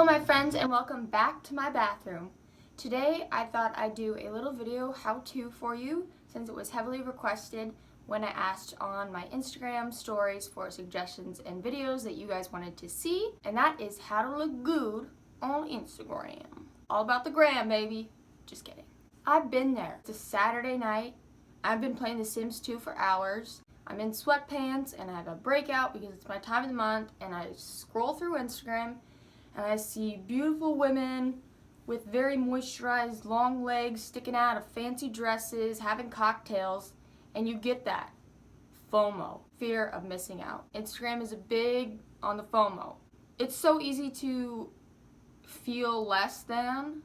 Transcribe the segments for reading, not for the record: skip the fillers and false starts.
Hello my friends and welcome back to my bathroom. Today I thought I'd do a little video how-to for you since it was heavily requested when I asked on my Instagram stories for suggestions and videos that you guys wanted to see, and that is how to look good on Instagram. All about the gram, baby. Just kidding. I've been there. It's a Saturday night. I've been playing The Sims 2 for hours. I'm in sweatpants and I have a breakout because it's my time of the month, and I scroll through Instagram and I see beautiful women with very moisturized long legs sticking out of fancy dresses, having cocktails, and you get that FOMO, fear of missing out. Instagram is a big on the FOMO. It's so easy to feel less than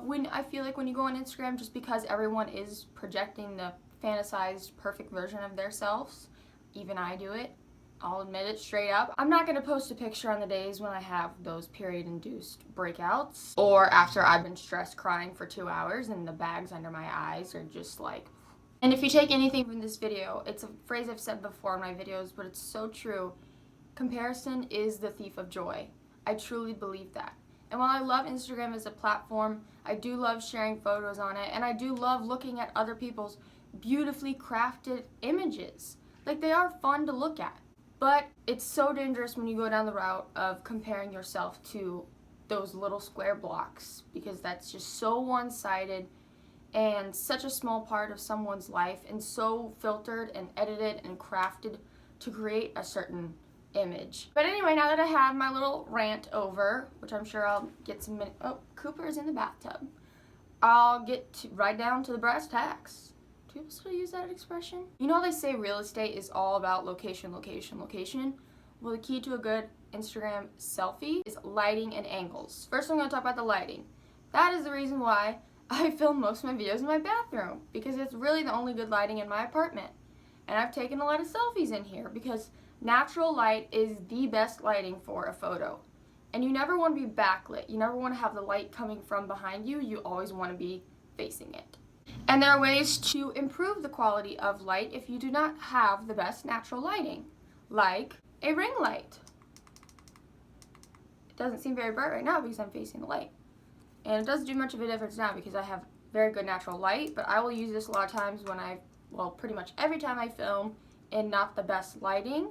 when I feel like when you go on Instagram, just because everyone is projecting the fantasized perfect version of themselves. Even I do it. I'll admit it straight up. I'm not going to post a picture on the days when I have those period-induced breakouts or after I've been stressed crying for 2 hours and the bags under my eyes are just like... And if you take anything from this video, it's a phrase I've said before in my videos, but it's so true. Comparison is the thief of joy. I truly believe that. And while I love Instagram as a platform, I do love sharing photos on it, and I do love looking at other people's beautifully crafted images. Like, they are fun to look at. But it's so dangerous when you go down the route of comparing yourself to those little square blocks, because that's just so one-sided and such a small part of someone's life and so filtered and edited and crafted to create a certain image. But anyway, now that I have my little rant over, which I'm sure I'll get some oh, Cooper's in the bathtub. I'll get right down to the brass tacks. Do people still use that expression? You know, they say real estate is all about location, location, location. Well, the key to a good Instagram selfie is lighting and angles. First, I'm going to talk about the lighting. That is the reason why I film most of my videos in my bathroom, because it's really the only good lighting in my apartment. And I've taken a lot of selfies in here because natural light is the best lighting for a photo. And you never want to be backlit. You never want to have the light coming from behind you. You always want to be facing it. And there are ways to improve the quality of light if you do not have the best natural lighting, like a ring light. It doesn't seem very bright right now because I'm facing the light. And it doesn't do much of a difference now because I have very good natural light, but I will use this a lot of times when pretty much every time I film in not the best lighting,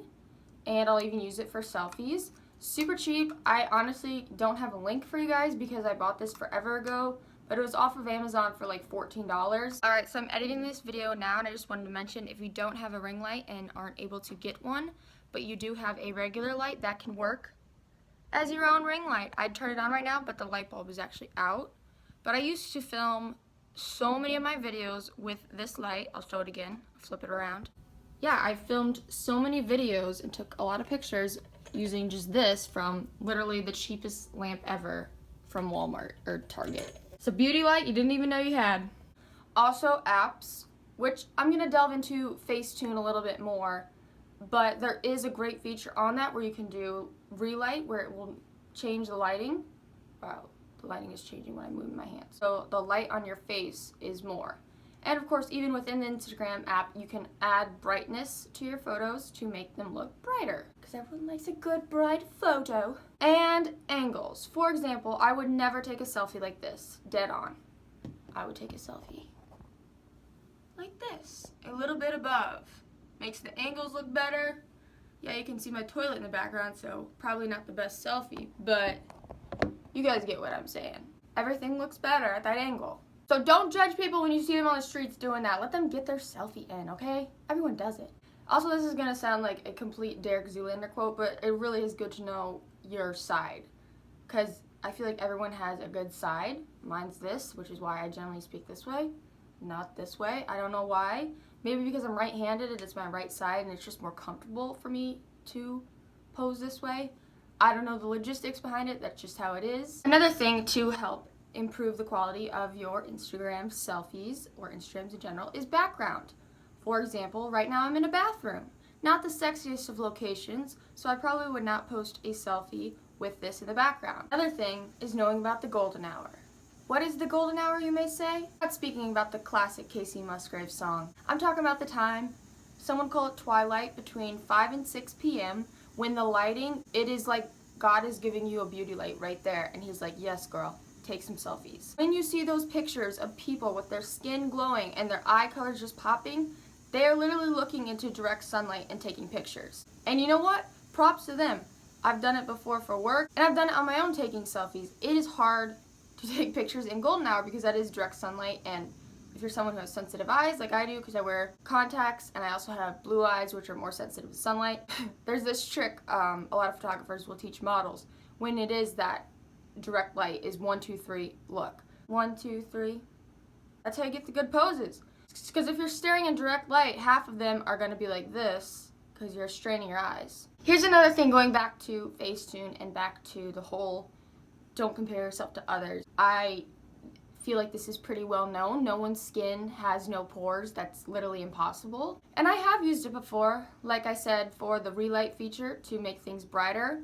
and I'll even use it for selfies. Super cheap. I honestly don't have a link for you guys because I bought this forever ago, but it was off of Amazon for like $14. Alright, so I'm editing this video now, and I just wanted to mention, if you don't have a ring light and aren't able to get one, but you do have a regular light, that can work as your own ring light. I'd turn it on right now, but the light bulb is actually out. But I used to film so many of my videos with this light. I'll show it again. Flip it around. Yeah, I filmed so many videos and took a lot of pictures using just this from literally the cheapest lamp ever from Walmart or Target. It's a beauty light you didn't even know you had. Also apps, which I'm going to delve into Facetune a little bit more, but there is a great feature on that where you can do relight, where it will change the lighting. Wow, the lighting is changing when I'm moving my hand. So the light on your face is more. And of course, even within the Instagram app, you can add brightness to your photos to make them look brighter, because everyone likes a good bright photo. And angles. For example, I would never take a selfie like this, dead on. I would take a selfie like this, a little bit above. Makes the angles look better. Yeah, you can see my toilet in the background, so probably not the best selfie, but you guys get what I'm saying. Everything looks better at that angle. So don't judge people when you see them on the streets doing that. Let them get their selfie in, okay? Everyone does it. Also, this is going to sound like a complete Derek Zoolander quote, but it really is good to know your side, because I feel like everyone has a good side. Mine's this, which is why I generally speak this way, not this way. I don't know why. Maybe because I'm right-handed and it's my right side and it's just more comfortable for me to pose this way. I don't know the logistics behind it. That's just how it is. Another thing to help improve the quality of your Instagram selfies, or Instagrams in general, is background. For example, right now I'm in a bathroom. Not the sexiest of locations, so I probably would not post a selfie with this in the background. Another thing is knowing about the golden hour. What is the golden hour, you may say? I'm not speaking about the classic Casey Musgrave song. I'm talking about the time, someone call it twilight, between 5 and 6 p.m. when the lighting, it is like God is giving you a beauty light right there, and he's like, yes, girl, take some selfies. When you see those pictures of people with their skin glowing and their eye colors just popping, they're literally looking into direct sunlight and taking pictures. And you know what? Props to them. I've done it before for work, and I've done it on my own taking selfies. It is hard to take pictures in golden hour because that is direct sunlight, and if you're someone who has sensitive eyes like I do because I wear contacts and I also have blue eyes which are more sensitive to sunlight, there's this trick a lot of photographers will teach models when it is that direct light is 1, 2, 3, look. 1, 2, 3. That's how you get the good poses. Because if you're staring in direct light, half of them are going to be like this because you're straining your eyes. Here's another thing going back to Facetune and back to the whole don't compare yourself to others. I feel like this is pretty well known. No one's skin has no pores. That's literally impossible. And I have used it before, like I said, for the relight feature to make things brighter.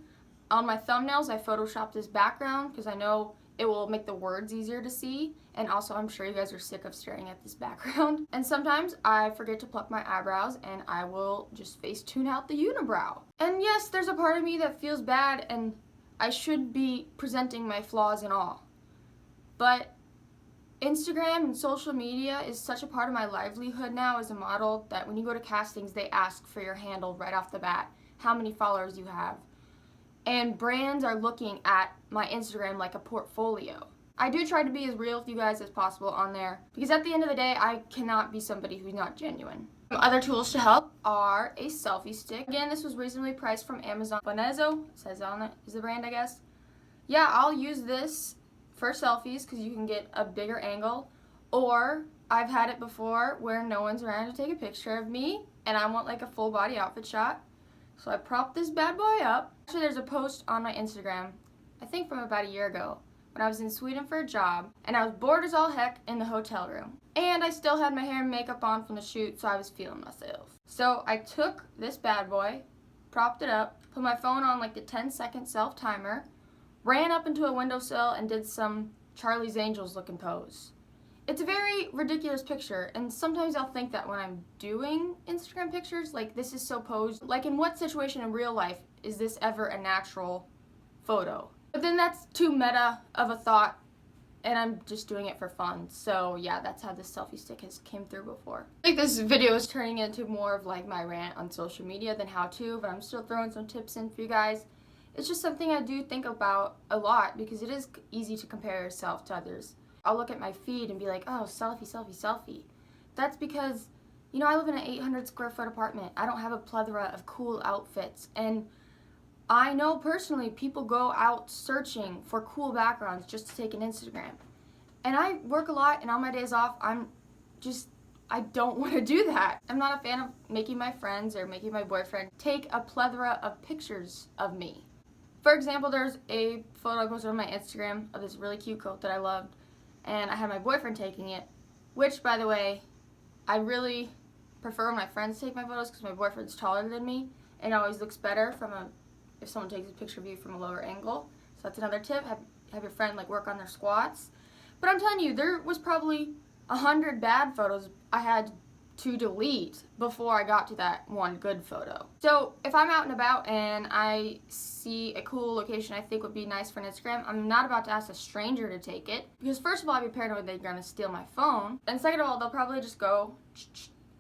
On my thumbnails, I photoshopped this background because I know it will make the words easier to see. And also, I'm sure you guys are sick of staring at this background. And sometimes I forget to pluck my eyebrows and I will just Facetune out the unibrow. And yes, there's a part of me that feels bad and I should be presenting my flaws and all. But Instagram and social media is such a part of my livelihood now as a model that when you go to castings, they ask for your handle right off the bat, how many followers you have. And brands are looking at my Instagram like a portfolio. I do try to be as real with you guys as possible on there because at the end of the day, I cannot be somebody who's not genuine. Some other tools to help are a selfie stick. Again, this was reasonably priced from Amazon. Bonezo, says on it, is the brand, I guess. Yeah, I'll use this for selfies because you can get a bigger angle, or I've had it before where no one's around to take a picture of me and I want like a full body outfit shot. So I prop this bad boy up. Actually, there's a post on my Instagram, I think from about a year ago, when I was in Sweden for a job and I was bored as all heck in the hotel room. And I still had my hair and makeup on from the shoot, so I was feeling myself. So I took this bad boy, propped it up, put my phone on like the 10-second self timer, ran up into a windowsill and did some Charlie's Angels looking pose. It's a very ridiculous picture, and sometimes I'll think that when I'm doing Instagram pictures, like this is so posed. Like in what situation in real life is this ever a natural photo? But then that's too meta of a thought, and I'm just doing it for fun. So yeah, that's how this selfie stick has came through before. I think this video is turning into more of like my rant on social media than how to, but I'm still throwing some tips in for you guys. It's just something I do think about a lot because it is easy to compare yourself to others. I'll look at my feed and be like, oh, selfie, selfie, selfie. That's because, you know, I live in an 800 square foot apartment. I don't have a plethora of cool outfits. And I know personally people go out searching for cool backgrounds just to take an Instagram. And I work a lot, and on my days off, I don't want to do that. I'm not a fan of making my friends or making my boyfriend take a plethora of pictures of me. For example, there's a photo that goes on my Instagram of this really cute coat that I loved, and I had my boyfriend taking it, which, by the way, I really prefer when my friends take my photos because my boyfriend's taller than me, and it always looks better if someone takes a picture of you from a lower angle. So that's another tip, have your friend like work on their squats. But I'm telling you, there was probably 100 bad photos I had to delete before I got to that one good photo. So if I'm out and about and I see a cool location I think would be nice for an Instagram, I'm not about to ask a stranger to take it because first of all, I'd be paranoid they're gonna steal my phone, and second of all, they'll probably just go,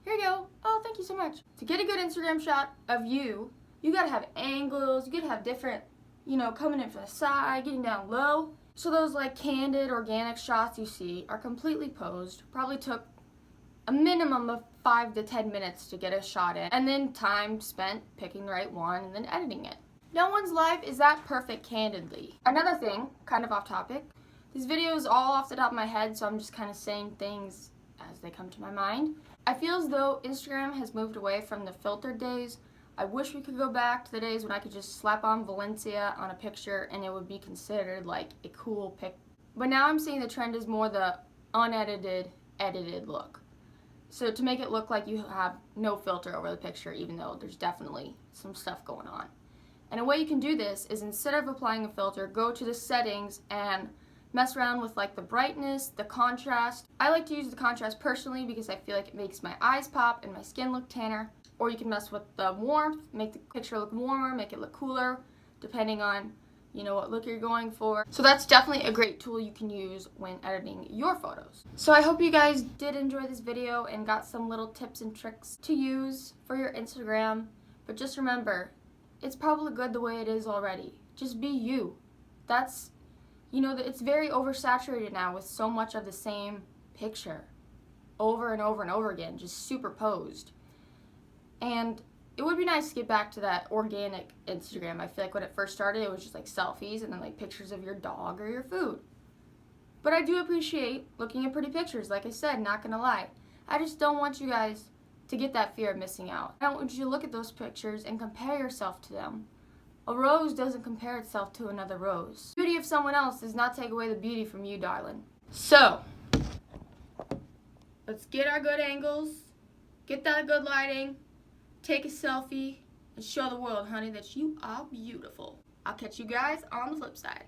here you go, oh thank you so much. To get a good Instagram shot of you, you gotta have angles, you gotta have different, you know, coming in from the side, getting down low. So those like candid, organic shots you see are completely posed, probably took a minimum of 5 to 10 minutes to get a shot in, and then time spent picking the right one and then editing it. No one's life is that perfect candidly. Another thing, kind of off topic, this video is all off the top of my head, so I'm just kind of saying things as they come to my mind. I feel as though Instagram has moved away from the filtered days. I wish we could go back to the days when I could just slap on Valencia on a picture and it would be considered like a cool pic. But now I'm seeing the trend is more the unedited, edited look. So to make it look like you have no filter over the picture, even though there's definitely some stuff going on. And a way you can do this is instead of applying a filter, go to the settings and mess around with like the brightness, the contrast. I like to use the contrast personally because I feel like it makes my eyes pop and my skin look tanner. Or you can mess with the warmth, make the picture look warmer, make it look cooler, depending on you know what look you're going for. So that's definitely a great tool you can use when editing your photos. So I hope you guys did enjoy this video and got some little tips and tricks to use for your Instagram. But just remember, it's probably good the way it is already. Just be you. That's, you know, it's very oversaturated now with so much of the same picture over and over and over again, just superposed. And it would be nice to get back to that organic Instagram. I feel like when it first started, it was just like selfies and then like pictures of your dog or your food. But I do appreciate looking at pretty pictures, like I said, not gonna lie. I just don't want you guys to get that fear of missing out. I don't want you to look at those pictures and compare yourself to them. A rose doesn't compare itself to another rose. The beauty of someone else does not take away the beauty from you, darling. So, let's get our good angles, get that good lighting, take a selfie, and show the world, honey, that you are beautiful. I'll catch you guys on the flip side.